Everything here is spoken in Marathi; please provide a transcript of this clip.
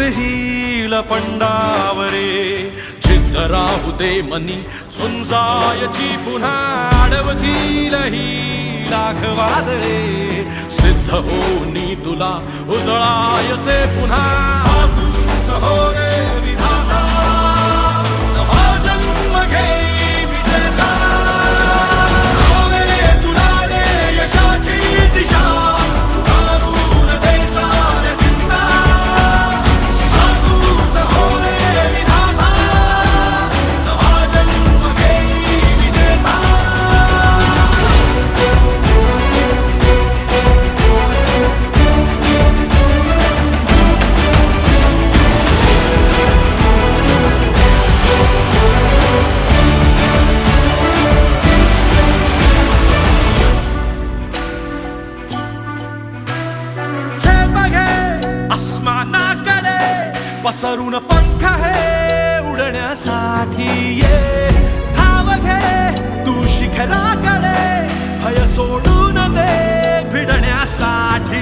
येईल पंडावरे जिद्द राहू दे मनी झुंजायची पुन्हा अडवतील ही लाख वादळे सिद्ध होनी तुला उजळायचे पुन्हा तूच हो रे विधाता नवा जन्म घे विजेता हो रे तुला रे यशाची दिशा सुधारून दे साऱ्या चिंता तूच हो रे विधाता नवा जन्म घे विजेता पसरून पंख है उडण्यासाठी ये धाव घे तू शिखराकडे भय सोडून दे भिडण्यासाठी